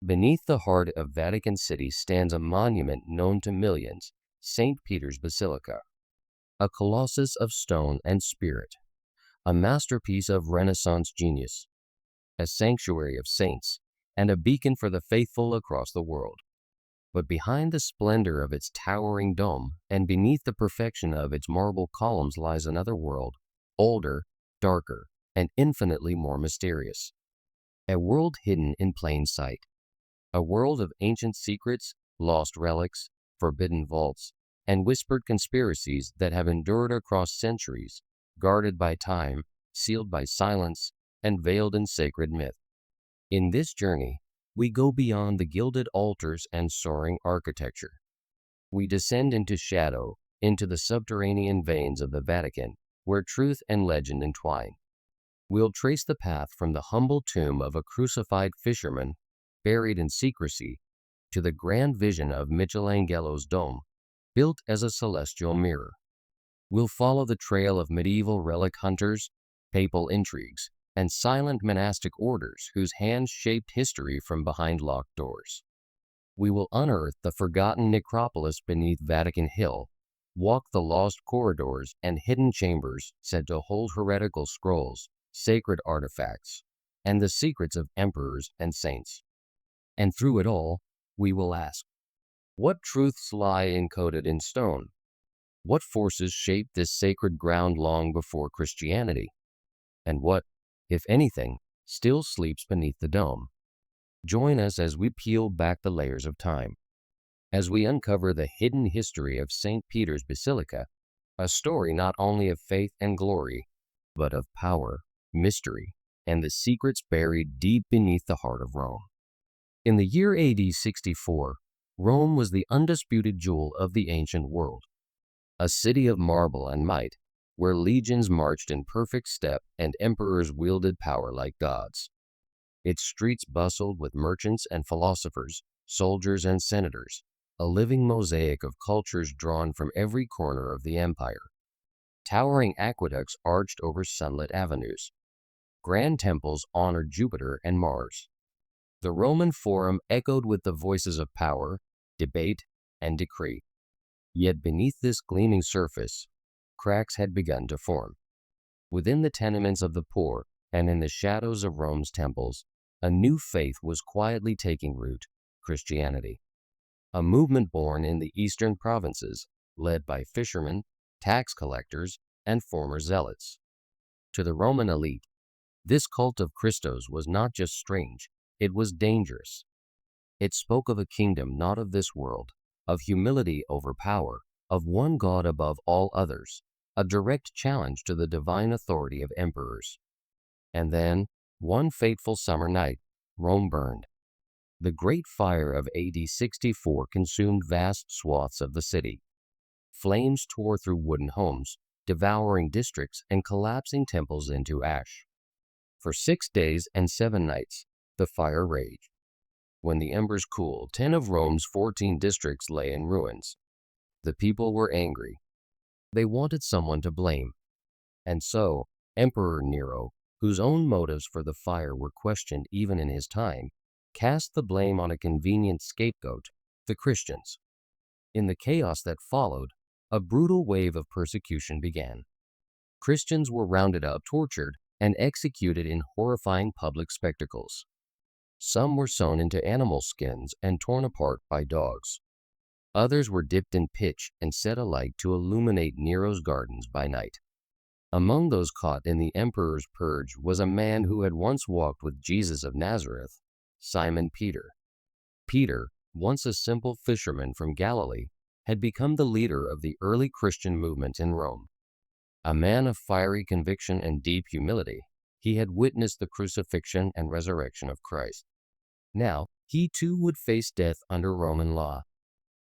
Beneath the heart of Vatican City stands a monument known to millions, St. Peter's Basilica, a colossus of stone and spirit, a masterpiece of Renaissance genius, a sanctuary of saints, and a beacon for the faithful across the world. But behind the splendor of its towering dome and beneath the perfection of its marble columns lies another world, older, darker, and infinitely more mysterious. A world hidden in plain sight. A world of ancient secrets, lost relics, forbidden vaults, and whispered conspiracies that have endured across centuries, guarded by time, sealed by silence, and veiled in sacred myth. In this journey, we go beyond the gilded altars and soaring architecture. We descend into shadow, into the subterranean veins of the Vatican, where truth and legend entwine. We'll trace the path from the humble tomb of a crucified fisherman, buried in secrecy, to the grand vision of Michelangelo's dome, built as a celestial mirror. We'll follow the trail of medieval relic hunters, papal intrigues, and silent monastic orders whose hands shaped history from behind locked doors. We will unearth the forgotten necropolis beneath Vatican Hill, walk the lost corridors and hidden chambers said to hold heretical scrolls, sacred artifacts, and the secrets of emperors and saints. And through it all, we will ask, what truths lie encoded in stone? What forces shaped this sacred ground long before Christianity? And what, if anything, still sleeps beneath the dome? Join us as we peel back the layers of time, as we uncover the hidden history of St. Peter's Basilica, a story not only of faith and glory, but of power, mystery, and the secrets buried deep beneath the heart of Rome. In the year AD 64, Rome was the undisputed jewel of the ancient world, a city of marble and might, where legions marched in perfect step and emperors wielded power like gods. Its streets bustled with merchants and philosophers, soldiers and senators, a living mosaic of cultures drawn from every corner of the empire. Towering aqueducts arched over sunlit avenues. Grand temples honored Jupiter and Mars. The Roman Forum echoed with the voices of power, debate, and decree. Yet beneath this gleaming surface, cracks had begun to form. Within the tenements of the poor and in the shadows of Rome's temples, a new faith was quietly taking root, Christianity. A movement born in the eastern provinces, led by fishermen, tax collectors, and former zealots. To the Roman elite, this cult of Christos was not just strange, it was dangerous. It spoke of a kingdom not of this world, of humility over power, of one God above all others, a direct challenge to the divine authority of emperors. And then, one fateful summer night, Rome burned. The Great Fire of AD 64 consumed vast swaths of the city. Flames tore through wooden homes, devouring districts and collapsing temples into ash. For 6 days and 7 nights, the fire raged. When the embers cooled, 10 of Rome's 14 districts lay in ruins. The people were angry. They wanted someone to blame. And so, Emperor Nero, whose own motives for the fire were questioned even in his time, cast the blame on a convenient scapegoat, the Christians. In the chaos that followed, a brutal wave of persecution began. Christians were rounded up, tortured, and executed in horrifying public spectacles. Some were sewn into animal skins and torn apart by dogs. Others were dipped in pitch and set alight to illuminate Nero's gardens by night. Among those caught in the emperor's purge was a man who had once walked with Jesus of Nazareth, Simon Peter. Peter, once a simple fisherman from Galilee, had become the leader of the early Christian movement in Rome. A man of fiery conviction and deep humility, he had witnessed the crucifixion and resurrection of Christ. Now, he too would face death under Roman law.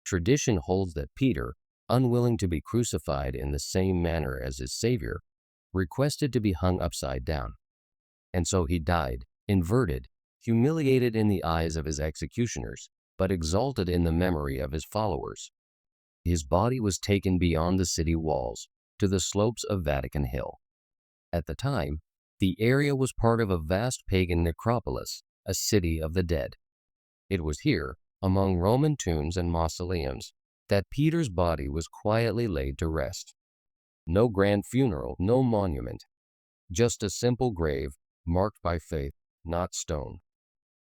Tradition holds that Peter, unwilling to be crucified in the same manner as his Savior, requested to be hung upside down. And so he died, inverted, humiliated in the eyes of his executioners, but exalted in the memory of his followers. His body was taken beyond the city walls, to the slopes of Vatican Hill. At the time, the area was part of a vast pagan necropolis, a city of the dead. It was here, among Roman tombs and mausoleums, that Peter's body was quietly laid to rest. No grand funeral, no monument, just a simple grave marked by faith, not stone.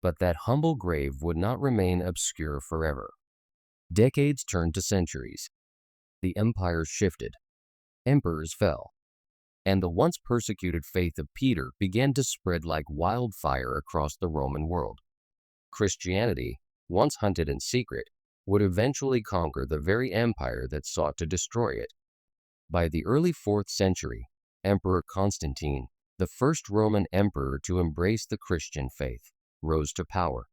But that humble grave would not remain obscure forever. Decades turned to centuries. The empires shifted, emperors fell, and the once persecuted faith of Peter began to spread like wildfire across the Roman world. Christianity, once hunted in secret, would eventually conquer the very empire that sought to destroy it. By the early 4th century, Emperor Constantine, the first Roman emperor to embrace the Christian faith, rose to power.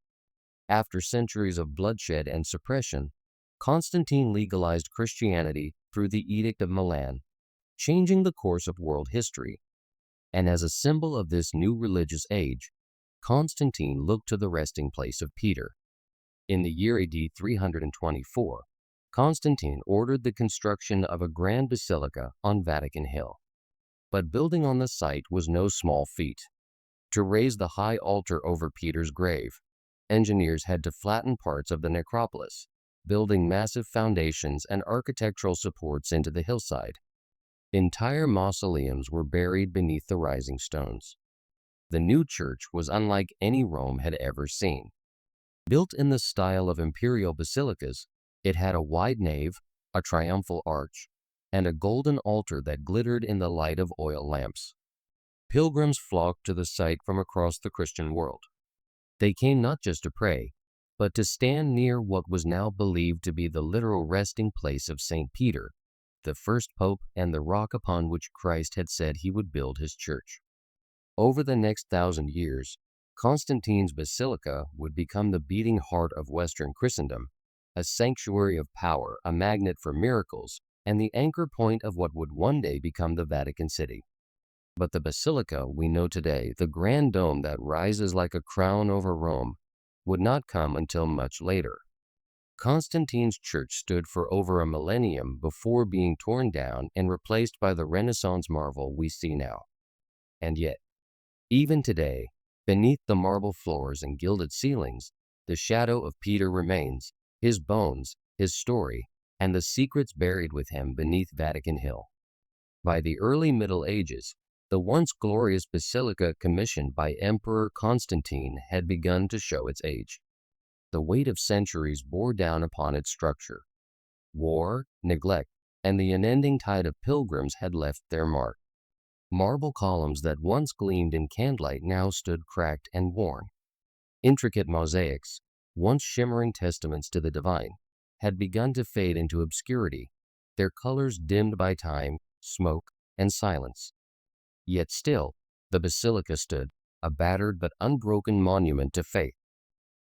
After centuries of bloodshed and suppression, Constantine legalized Christianity through the Edict of Milan, changing the course of world history. And as a symbol of this new religious age, Constantine looked to the resting place of Peter. In the year AD 324, Constantine ordered the construction of a grand basilica on Vatican Hill. But building on the site was no small feat. To raise the high altar over Peter's grave, engineers had to flatten parts of the necropolis, building massive foundations and architectural supports into the hillside. Entire mausoleums were buried beneath the rising stones. The new church was unlike any Rome had ever seen. Built in the style of imperial basilicas, it had a wide nave, a triumphal arch, and a golden altar that glittered in the light of oil lamps. Pilgrims flocked to the site from across the Christian world. They came not just to pray, but to stand near what was now believed to be the literal resting place of St. Peter, the first pope and the rock upon which Christ had said he would build his church. Over the next 1,000 years, Constantine's Basilica would become the beating heart of Western Christendom, a sanctuary of power, a magnet for miracles, and the anchor point of what would one day become the Vatican City. But the Basilica we know today, the grand dome that rises like a crown over Rome, would not come until much later. Constantine's church stood for over a millennium before being torn down and replaced by the Renaissance marvel we see now. And yet, even today, beneath the marble floors and gilded ceilings, the shadow of Peter remains, his bones, his story, and the secrets buried with him beneath Vatican Hill. By the early Middle Ages, the once glorious basilica commissioned by Emperor Constantine had begun to show its age. The weight of centuries bore down upon its structure. War, neglect, and the unending tide of pilgrims had left their mark. Marble columns that once gleamed in candlelight now stood cracked and worn. Intricate mosaics, once shimmering testaments to the divine, had begun to fade into obscurity, their colors dimmed by time, smoke, and silence. Yet still, the basilica stood, a battered but unbroken monument to faith.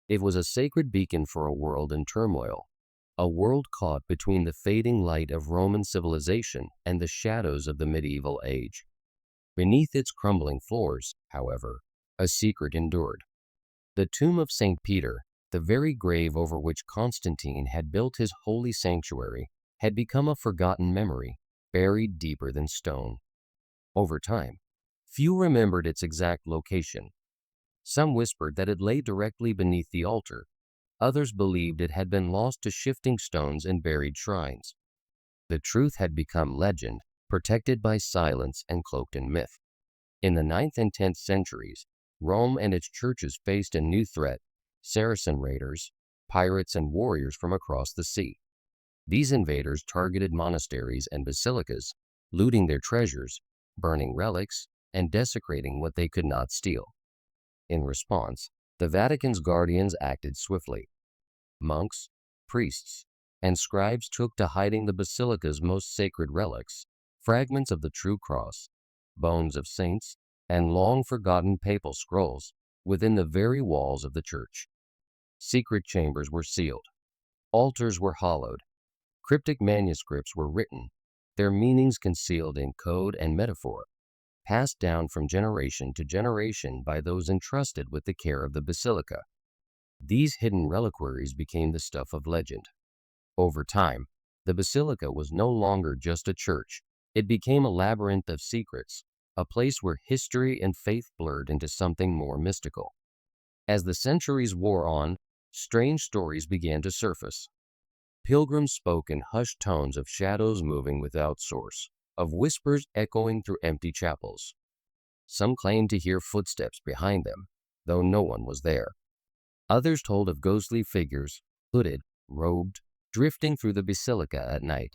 It was a sacred beacon for a world in turmoil, a world caught between the fading light of Roman civilization and the shadows of the medieval age. Beneath its crumbling floors, however, a secret endured. The tomb of St. Peter, the very grave over which Constantine had built his holy sanctuary, had become a forgotten memory, buried deeper than stone. Over time, few remembered its exact location. Some whispered that it lay directly beneath the altar. Others believed it had been lost to shifting stones and buried shrines. The truth had become legend, protected by silence and cloaked in myth. In the 9th and 10th centuries, Rome and its churches faced a new threat: Saracen raiders, pirates, and warriors from across the sea. These invaders targeted monasteries and basilicas, looting their treasures, burning relics, and desecrating what they could not steal. In response, the Vatican's guardians acted swiftly. Monks, priests, and scribes took to hiding the basilica's most sacred relics, fragments of the true cross, bones of saints, and long-forgotten papal scrolls, within the very walls of the church. Secret chambers were sealed. Altars were hollowed. Cryptic manuscripts were written, their meanings concealed in code and metaphor, passed down from generation to generation by those entrusted with the care of the basilica. These hidden reliquaries became the stuff of legend. Over time, the basilica was no longer just a church. It became a labyrinth of secrets, a place where history and faith blurred into something more mystical. As the centuries wore on, strange stories began to surface. Pilgrims spoke in hushed tones of shadows moving without source, of whispers echoing through empty chapels. Some claimed to hear footsteps behind them, though no one was there. Others told of ghostly figures, hooded, robed, drifting through the basilica at night.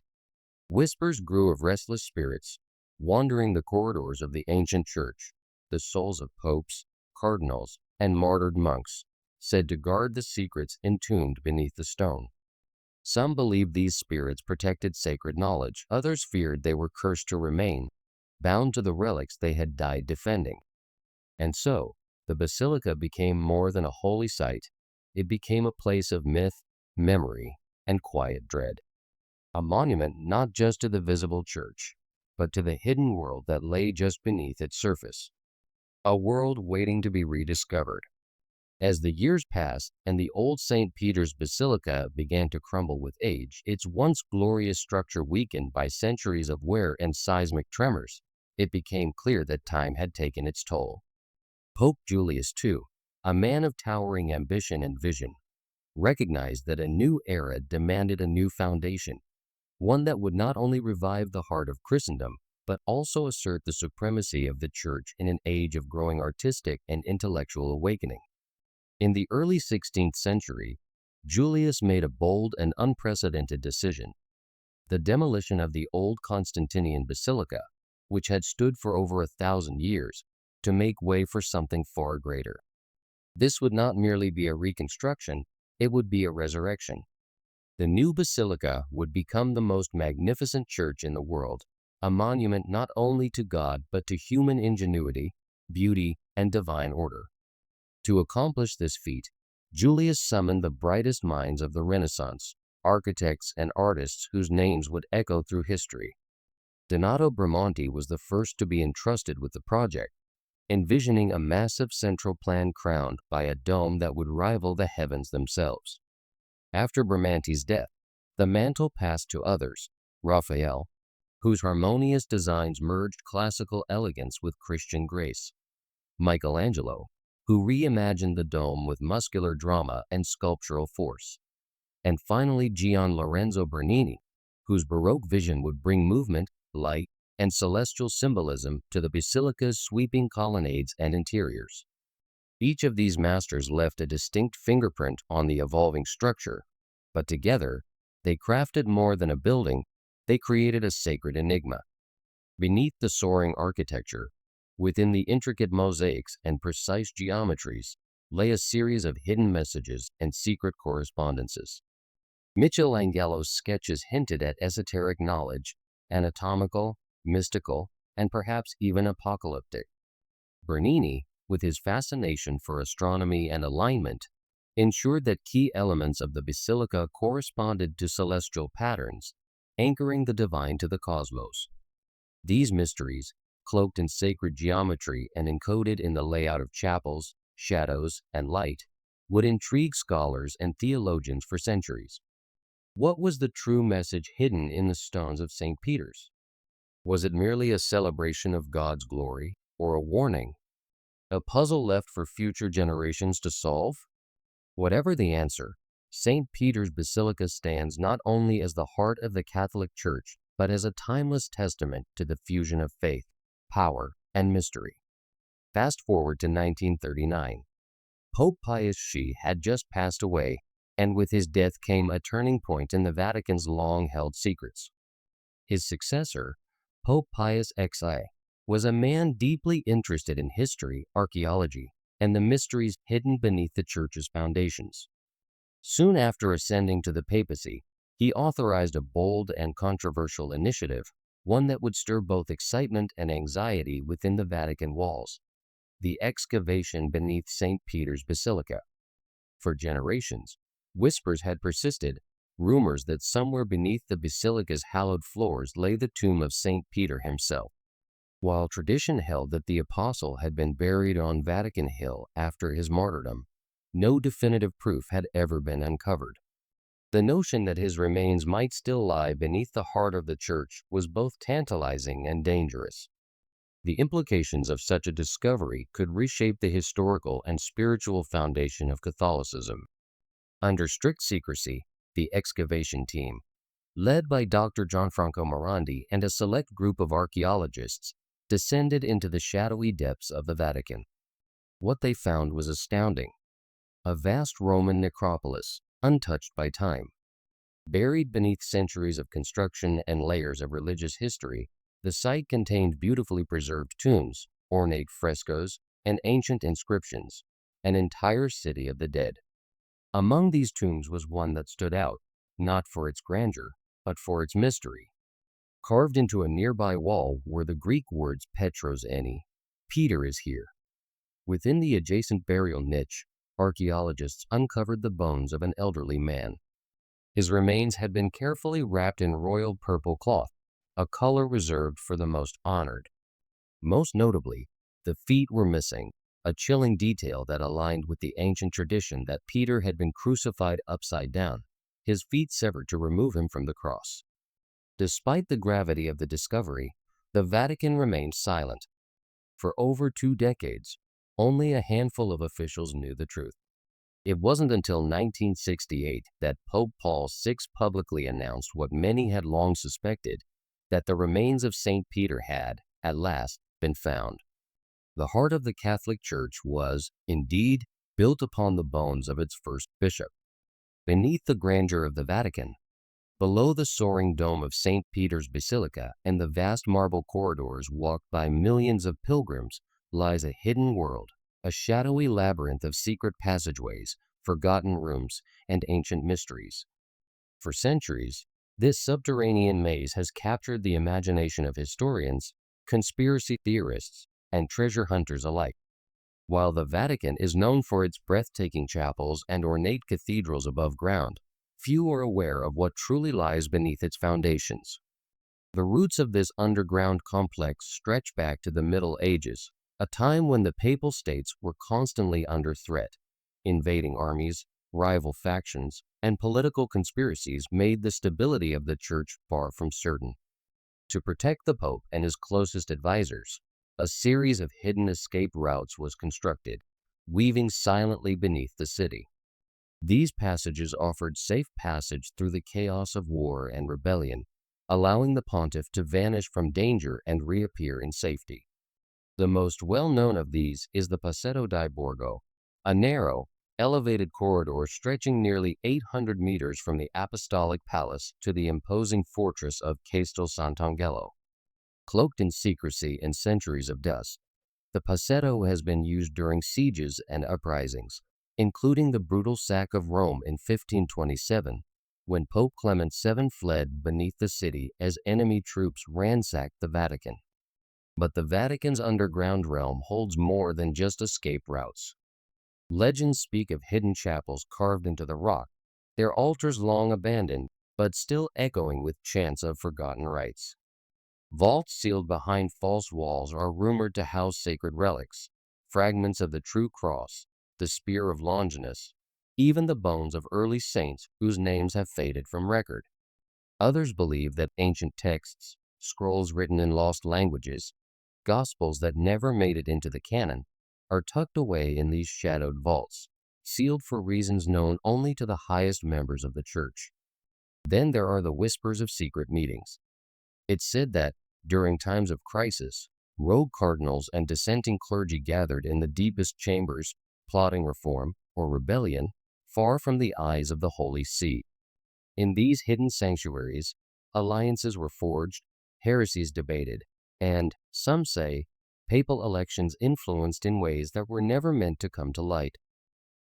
Whispers grew of restless spirits, wandering the corridors of the ancient church, the souls of popes, cardinals, and martyred monks, said to guard the secrets entombed beneath the stone. Some believed these spirits protected sacred knowledge. Others feared they were cursed to remain, bound to the relics they had died defending. And so, the basilica became more than a holy site. It became a place of myth, memory, and quiet dread. A monument not just to the visible church, but to the hidden world that lay just beneath its surface. A world waiting to be rediscovered. As the years passed and the old St. Peter's Basilica began to crumble with age, its once glorious structure weakened by centuries of wear and seismic tremors, it became clear that time had taken its toll. Pope Julius II, a man of towering ambition and vision, recognized that a new era demanded a new foundation, one that would not only revive the heart of Christendom, but also assert the supremacy of the Church in an age of growing artistic and intellectual awakening. In the early 16th century, Julius made a bold and unprecedented decision: the demolition of the old Constantinian Basilica, which had stood for over 1,000 years, to make way for something far greater. This would not merely be a reconstruction, it would be a resurrection. The new basilica would become the most magnificent church in the world, a monument not only to God but to human ingenuity, beauty, and divine order. To accomplish this feat, Julius summoned the brightest minds of the Renaissance, architects and artists whose names would echo through history. Donato Bramante was the first to be entrusted with the project, envisioning a massive central plan crowned by a dome that would rival the heavens themselves. After Bramante's death, the mantle passed to others: Raphael, whose harmonious designs merged classical elegance with Christian grace; Michelangelo, who reimagined the dome with muscular drama and sculptural force; and finally Gian Lorenzo Bernini, whose Baroque vision would bring movement, light, and celestial symbolism to the basilica's sweeping colonnades and interiors. Each of these masters left a distinct fingerprint on the evolving structure, but together, they crafted more than a building, they created a sacred enigma. Beneath the soaring architecture, within the intricate mosaics and precise geometries, lay a series of hidden messages and secret correspondences. Michelangelo's sketches hinted at esoteric knowledge, anatomical, mystical, and perhaps even apocalyptic. Bernini, with his fascination for astronomy and alignment, ensured that key elements of the basilica corresponded to celestial patterns, anchoring the divine to the cosmos. These mysteries, cloaked in sacred geometry and encoded in the layout of chapels, shadows, and light, would intrigue scholars and theologians for centuries. What was the true message hidden in the stones of St. Peter's? Was it merely a celebration of God's glory, or a warning? A puzzle left for future generations to solve? Whatever the answer, St. Peter's Basilica stands not only as the heart of the Catholic Church, but as a timeless testament to the fusion of faith, power, and mystery. Fast forward to 1939. Pope Pius X had just passed away, and with his death came a turning point in the Vatican's long-held secrets. His successor, Pope Pius XI, was a man deeply interested in history, archaeology, and the mysteries hidden beneath the Church's foundations. Soon after ascending to the papacy, he authorized a bold and controversial initiative, one that would stir both excitement and anxiety within the Vatican walls: the excavation beneath St. Peter's Basilica. For generations, whispers had persisted, rumors that somewhere beneath the basilica's hallowed floors lay the tomb of St. Peter himself. While tradition held that the apostle had been buried on Vatican Hill after his martyrdom, no definitive proof had ever been uncovered. The notion that his remains might still lie beneath the heart of the Church was both tantalizing and dangerous. The implications of such a discovery could reshape the historical and spiritual foundation of Catholicism. Under strict secrecy, the excavation team, led by Dr. Gianfranco Morandi and a select group of archaeologists, descended into the shadowy depths of the Vatican. What they found was astounding. A vast Roman necropolis, untouched by time. Buried beneath centuries of construction and layers of religious history, the site contained beautifully preserved tombs, ornate frescoes, and ancient inscriptions, an entire city of the dead. Among these tombs was one that stood out, not for its grandeur, but for its mystery. Carved into a nearby wall were the Greek words Petros eni, Peter is here. Within the adjacent burial niche, archaeologists uncovered the bones of an elderly man. His remains had been carefully wrapped in royal purple cloth, a color reserved for the most honored. Most notably, the feet were missing, a chilling detail that aligned with the ancient tradition that Peter had been crucified upside down, his feet severed to remove him from the cross. Despite the gravity of the discovery, the Vatican remained silent. For over 2 decades, only a handful of officials knew the truth. It wasn't until 1968 that Pope Paul VI publicly announced what many had long suspected, that the remains of St. Peter had, at last, been found. The heart of the Catholic Church was, indeed, built upon the bones of its first bishop. Beneath the grandeur of the Vatican, below the soaring dome of St. Peter's Basilica and the vast marble corridors walked by millions of pilgrims, lies a hidden world, a shadowy labyrinth of secret passageways, forgotten rooms, and ancient mysteries. For centuries, this subterranean maze has captured the imagination of historians, conspiracy theorists, and treasure hunters alike. While the Vatican is known for its breathtaking chapels and ornate cathedrals above ground, few are aware of what truly lies beneath its foundations. The roots of this underground complex stretch back to the Middle Ages, a time when the papal states were constantly under threat. Invading armies, rival factions, and political conspiracies made the stability of the Church far from certain. To protect the Pope and his closest advisors, a series of hidden escape routes was constructed, weaving silently beneath the city. These passages offered safe passage through the chaos of war and rebellion, allowing the pontiff to vanish from danger and reappear in safety. The most well-known of these is the Passetto di Borgo, a narrow, elevated corridor stretching nearly 800 meters from the Apostolic Palace to the imposing fortress of Castel Sant'Angelo. Cloaked in secrecy and centuries of dust, the Passetto has been used during sieges and uprisings, including the brutal sack of Rome in 1527, when Pope Clement VII fled beneath the city as enemy troops ransacked the Vatican. But the Vatican's underground realm holds more than just escape routes. Legends speak of hidden chapels carved into the rock, their altars long abandoned, but still echoing with chants of forgotten rites. Vaults sealed behind false walls are rumored to house sacred relics, fragments of the true cross, the spear of Longinus, even the bones of early saints whose names have faded from record. Others believe that ancient texts, scrolls written in lost languages, gospels that never made it into the canon, are tucked away in these shadowed vaults, sealed for reasons known only to the highest members of the Church. Then there are the whispers of secret meetings. It's said that, during times of crisis, rogue cardinals and dissenting clergy gathered in the deepest chambers, plotting reform or rebellion, far from the eyes of the Holy See. In these hidden sanctuaries, alliances were forged, heresies debated, and, some say, papal elections influenced in ways that were never meant to come to light.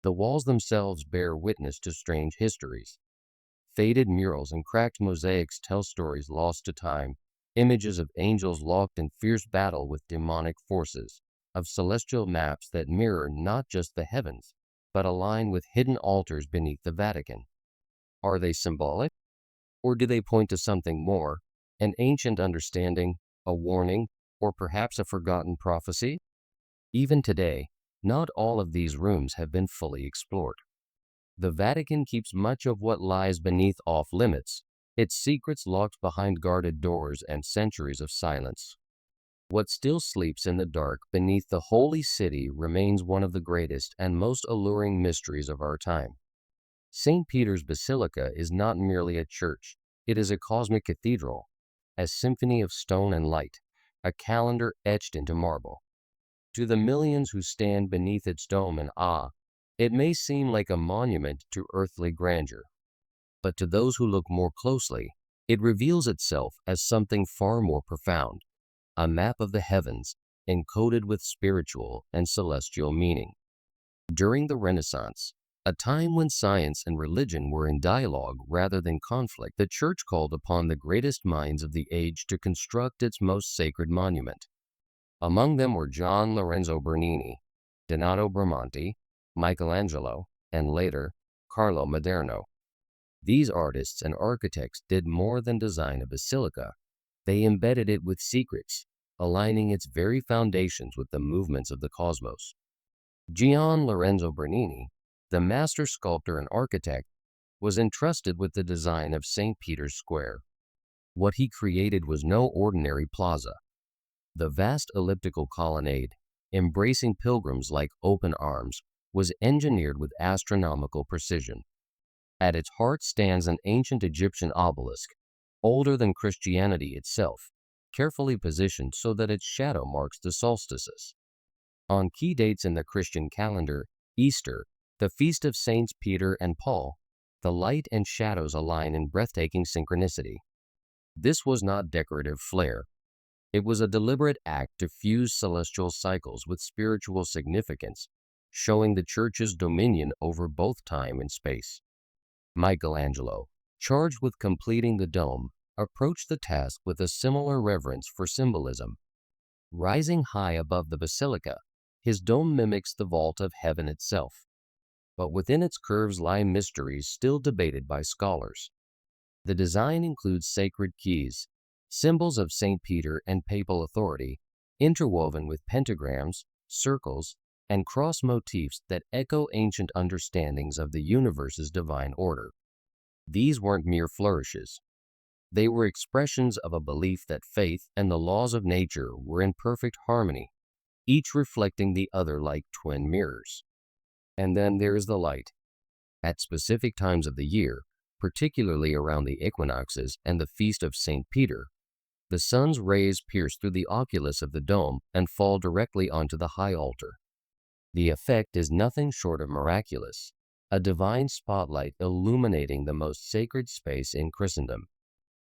The walls themselves bear witness to strange histories. Faded murals and cracked mosaics tell stories lost to time, images of angels locked in fierce battle with demonic forces, of celestial maps that mirror not just the heavens, but align with hidden altars beneath the Vatican. Are they symbolic? Or do they point to something more, an ancient understanding, a warning, or perhaps a forgotten prophecy? Even today, not all of these rooms have been fully explored. The Vatican keeps much of what lies beneath off limits, its secrets locked behind guarded doors and centuries of silence. What still sleeps in the dark beneath the Holy City remains one of the greatest and most alluring mysteries of our time. St. Peter's Basilica is not merely a church, it is a cosmic cathedral, a symphony of stone and light, a calendar etched into marble. To the millions who stand beneath its dome in awe, it may seem like a monument to earthly grandeur. But to those who look more closely, it reveals itself as something far more profound, a map of the heavens encoded with spiritual and celestial meaning. During the Renaissance, a time when science and religion were in dialogue rather than conflict, the Church called upon the greatest minds of the age to construct its most sacred monument. Among them were John Lorenzo Bernini, Donato Bramante, Michelangelo, and later, Carlo Maderno. These artists and architects did more than design a basilica. They embedded it with secrets, aligning its very foundations with the movements of the cosmos. Gian Lorenzo Bernini, the master sculptor and architect, was entrusted with the design of St. Peter's Square. What he created was no ordinary plaza. The vast elliptical colonnade, embracing pilgrims like open arms, was engineered with astronomical precision. At its heart stands an ancient Egyptian obelisk, older than Christianity itself, carefully positioned so that its shadow marks the solstices. On key dates in the Christian calendar, Easter, the feast of Saints Peter and Paul, the light and shadows align in breathtaking synchronicity. This was not decorative flair. It was a deliberate act to fuse celestial cycles with spiritual significance, showing the Church's dominion over both time and space. Michelangelo, charged with completing the dome, approached the task with a similar reverence for symbolism. Rising high above the basilica, his dome mimics the vault of heaven itself. But within its curves lie mysteries still debated by scholars. The design includes sacred keys, symbols of St. Peter and papal authority, interwoven with pentagrams, circles, and cross motifs that echo ancient understandings of the universe's divine order. These weren't mere flourishes. They were expressions of a belief that faith and the laws of nature were in perfect harmony, each reflecting the other like twin mirrors. And then there is the light. At specific times of the year, particularly around the equinoxes and the feast of St. Peter, the sun's rays pierce through the oculus of the dome and fall directly onto the high altar. The effect is nothing short of miraculous, a divine spotlight illuminating the most sacred space in Christendom.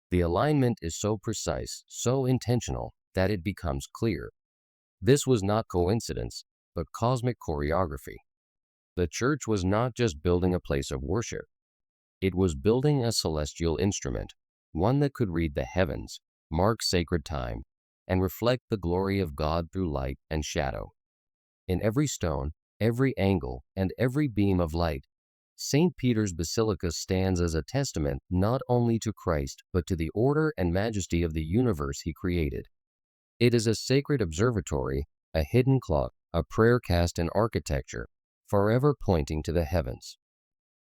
The alignment is so precise, so intentional, that it becomes clear. This was not coincidence, but cosmic choreography. The Church was not just building a place of worship. It was building a celestial instrument, one that could read the heavens, mark sacred time, and reflect the glory of God through light and shadow. In every stone, every angle, and every beam of light, St. Peter's Basilica stands as a testament not only to Christ, but to the order and majesty of the universe he created. It is a sacred observatory, a hidden clock, a prayer cast in architecture, forever pointing to the heavens.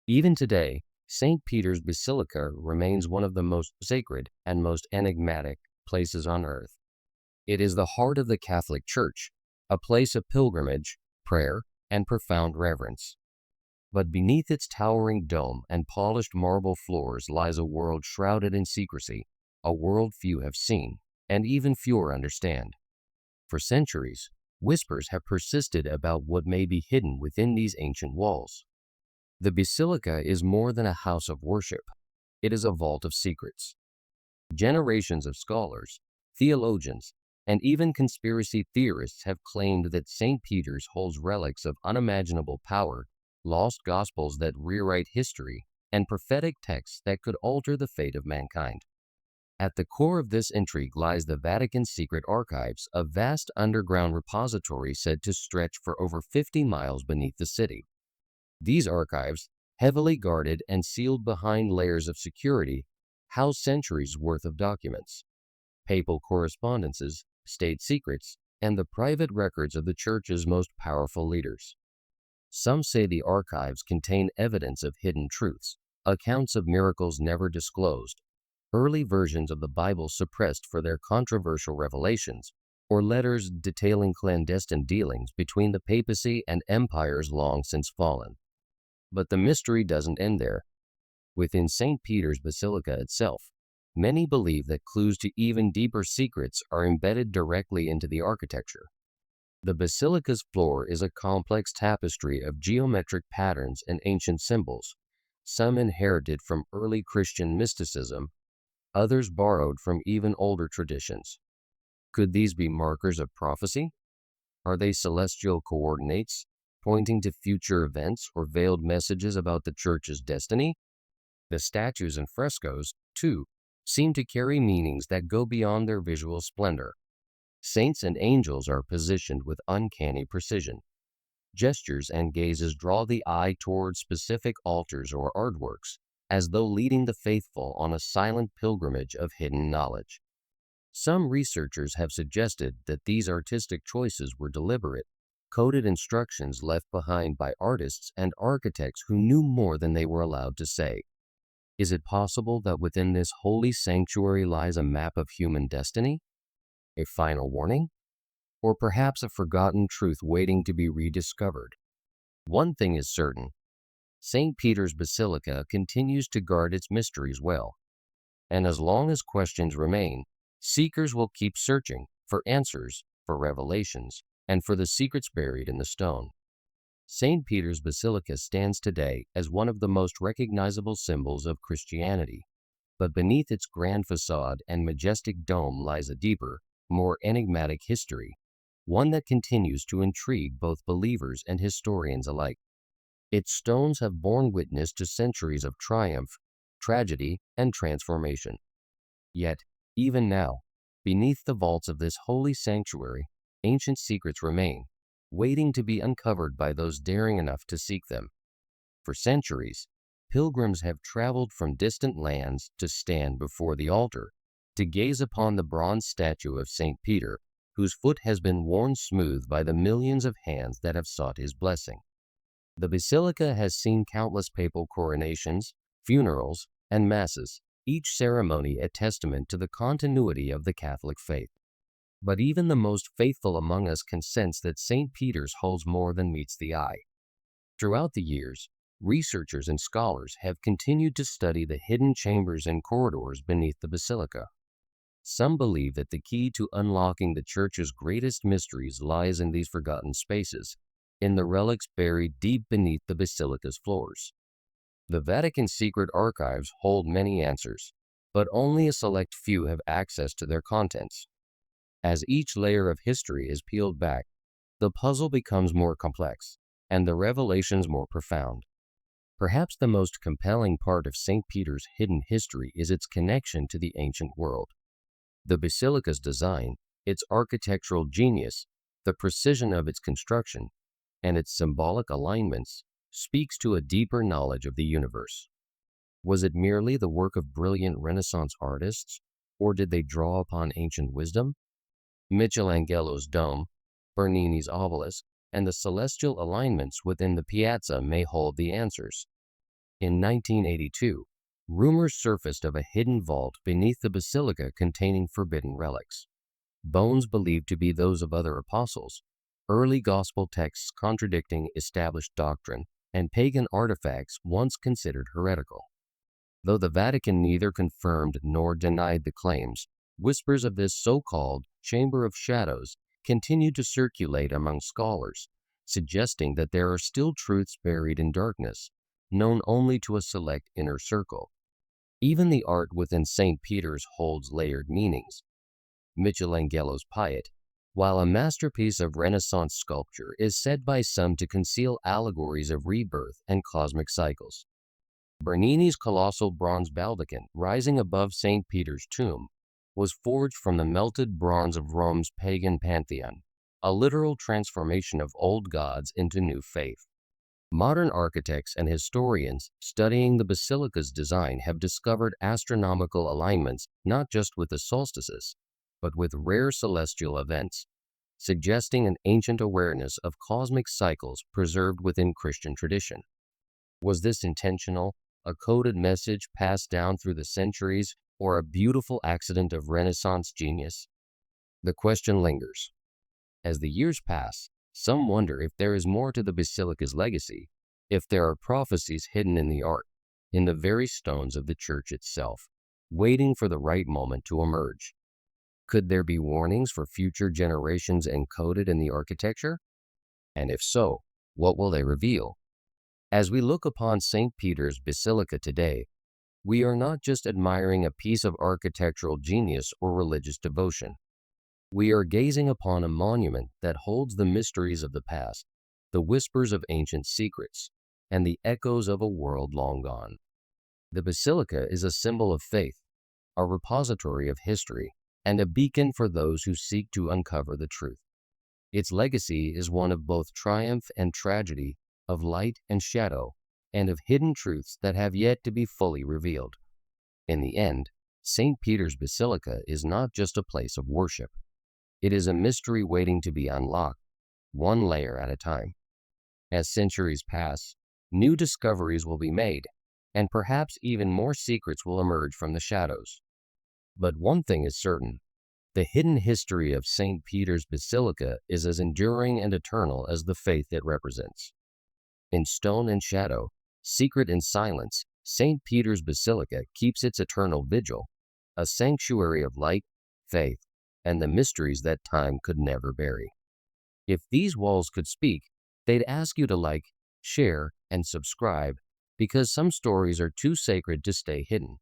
Even today, St. Peter's Basilica remains one of the most sacred and most enigmatic places on earth. It is the heart of the Catholic Church, a place of pilgrimage, prayer, and profound reverence. But beneath its towering dome and polished marble floors lies a world shrouded in secrecy, a world few have seen, and even fewer understand. For centuries, whispers have persisted about what may be hidden within these ancient walls. The Basilica is more than a house of worship. It is a vault of secrets. Generations of scholars, theologians, and even conspiracy theorists have claimed that St. Peter's holds relics of unimaginable power, lost gospels that rewrite history, and prophetic texts that could alter the fate of mankind. At the core of this intrigue lies the Vatican's secret archives, a vast underground repository said to stretch for over 50 miles beneath the city. These archives, heavily guarded and sealed behind layers of security, house centuries' worth of documents, papal correspondences, state secrets, and the private records of the Church's most powerful leaders. Some say the archives contain evidence of hidden truths, accounts of miracles never disclosed, early versions of the Bible suppressed for their controversial revelations, or letters detailing clandestine dealings between the papacy and empires long since fallen. But the mystery doesn't end there. Within St. Peter's Basilica itself, many believe that clues to even deeper secrets are embedded directly into the architecture. The basilica's floor is a complex tapestry of geometric patterns and ancient symbols, some inherited from early Christian mysticism, others borrowed from even older traditions. Could these be markers of prophecy? Are they celestial coordinates, pointing to future events or veiled messages about the Church's destiny? The statues and frescoes, too, seem to carry meanings that go beyond their visual splendor. Saints and angels are positioned with uncanny precision. Gestures and gazes draw the eye toward specific altars or artworks, as though leading the faithful on a silent pilgrimage of hidden knowledge. Some researchers have suggested that these artistic choices were deliberate, coded instructions left behind by artists and architects who knew more than they were allowed to say. Is it possible that within this holy sanctuary lies a map of human destiny? A final warning? Or perhaps a forgotten truth waiting to be rediscovered? One thing is certain. St. Peter's Basilica continues to guard its mysteries well. And as long as questions remain, seekers will keep searching for answers, for revelations, and for the secrets buried in the stone. St. Peter's Basilica stands today as one of the most recognizable symbols of Christianity, but beneath its grand facade and majestic dome lies a deeper, more enigmatic history, one that continues to intrigue both believers and historians alike. Its stones have borne witness to centuries of triumph, tragedy, and transformation. Yet, even now, beneath the vaults of this holy sanctuary, ancient secrets remain, waiting to be uncovered by those daring enough to seek them. For centuries, pilgrims have traveled from distant lands to stand before the altar, to gaze upon the bronze statue of St. Peter, whose foot has been worn smooth by the millions of hands that have sought his blessing. The basilica has seen countless papal coronations, funerals, and masses, each ceremony a testament to the continuity of the Catholic faith. But even the most faithful among us can sense that St. Peter's holds more than meets the eye. Throughout the years, researchers and scholars have continued to study the hidden chambers and corridors beneath the basilica. Some believe that the key to unlocking the Church's greatest mysteries lies in these forgotten spaces, in the relics buried deep beneath the basilica's floors. The Vatican's secret archives hold many answers, but only a select few have access to their contents. As each layer of history is peeled back, the puzzle becomes more complex, and the revelations more profound. Perhaps the most compelling part of St. Peter's hidden history is its connection to the ancient world. The basilica's design, its architectural genius, the precision of its construction, and its symbolic alignments speaks to a deeper knowledge of the universe. Was it merely the work of brilliant Renaissance artists, or did they draw upon ancient wisdom? Michelangelo's dome, Bernini's obelisk, and the celestial alignments within the piazza may hold the answers. In 1982, rumors surfaced of a hidden vault beneath the basilica containing forbidden relics. Bones believed to be those of other apostles, early gospel texts contradicting established doctrine, and pagan artifacts once considered heretical. Though the Vatican neither confirmed nor denied the claims, whispers of this so-called Chamber of Shadows continued to circulate among scholars, suggesting that there are still truths buried in darkness, known only to a select inner circle. Even the art within St. Peter's holds layered meanings. Michelangelo's Piet, while a masterpiece of Renaissance sculpture, is said by some to conceal allegories of rebirth and cosmic cycles. Bernini's colossal bronze baldachin, rising above St. Peter's tomb, was forged from the melted bronze of Rome's pagan pantheon, a literal transformation of old gods into new faith. Modern architects and historians studying the basilica's design have discovered astronomical alignments not just with the solstices, but with rare celestial events, suggesting an ancient awareness of cosmic cycles preserved within Christian tradition. Was this intentional, a coded message passed down through the centuries, or a beautiful accident of Renaissance genius? The question lingers. As the years pass, some wonder if there is more to the basilica's legacy, If there are prophecies hidden in the art, in the very stones of the church itself, waiting for the right moment to emerge, could there be warnings for future generations encoded in the architecture? And if so, what will they reveal? As we look upon St. Peter's Basilica today, we are not just admiring a piece of architectural genius or religious devotion. We are gazing upon a monument that holds the mysteries of the past, the whispers of ancient secrets, and the echoes of a world long gone. The basilica is a symbol of faith, a repository of history, and a beacon for those who seek to uncover the truth. Its legacy is one of both triumph and tragedy, of light and shadow, and of hidden truths that have yet to be fully revealed. In the end, St. Peter's Basilica is not just a place of worship. It is a mystery waiting to be unlocked, one layer at a time. As centuries pass, new discoveries will be made, and perhaps even more secrets will emerge from the shadows. But one thing is certain: the hidden history of St. Peter's Basilica is as enduring and eternal as the faith it represents. In stone and shadow, secret and silence, St. Peter's Basilica keeps its eternal vigil, a sanctuary of light, faith, and the mysteries that time could never bury. If these walls could speak, they'd ask you to like, share, and subscribe, because some stories are too sacred to stay hidden.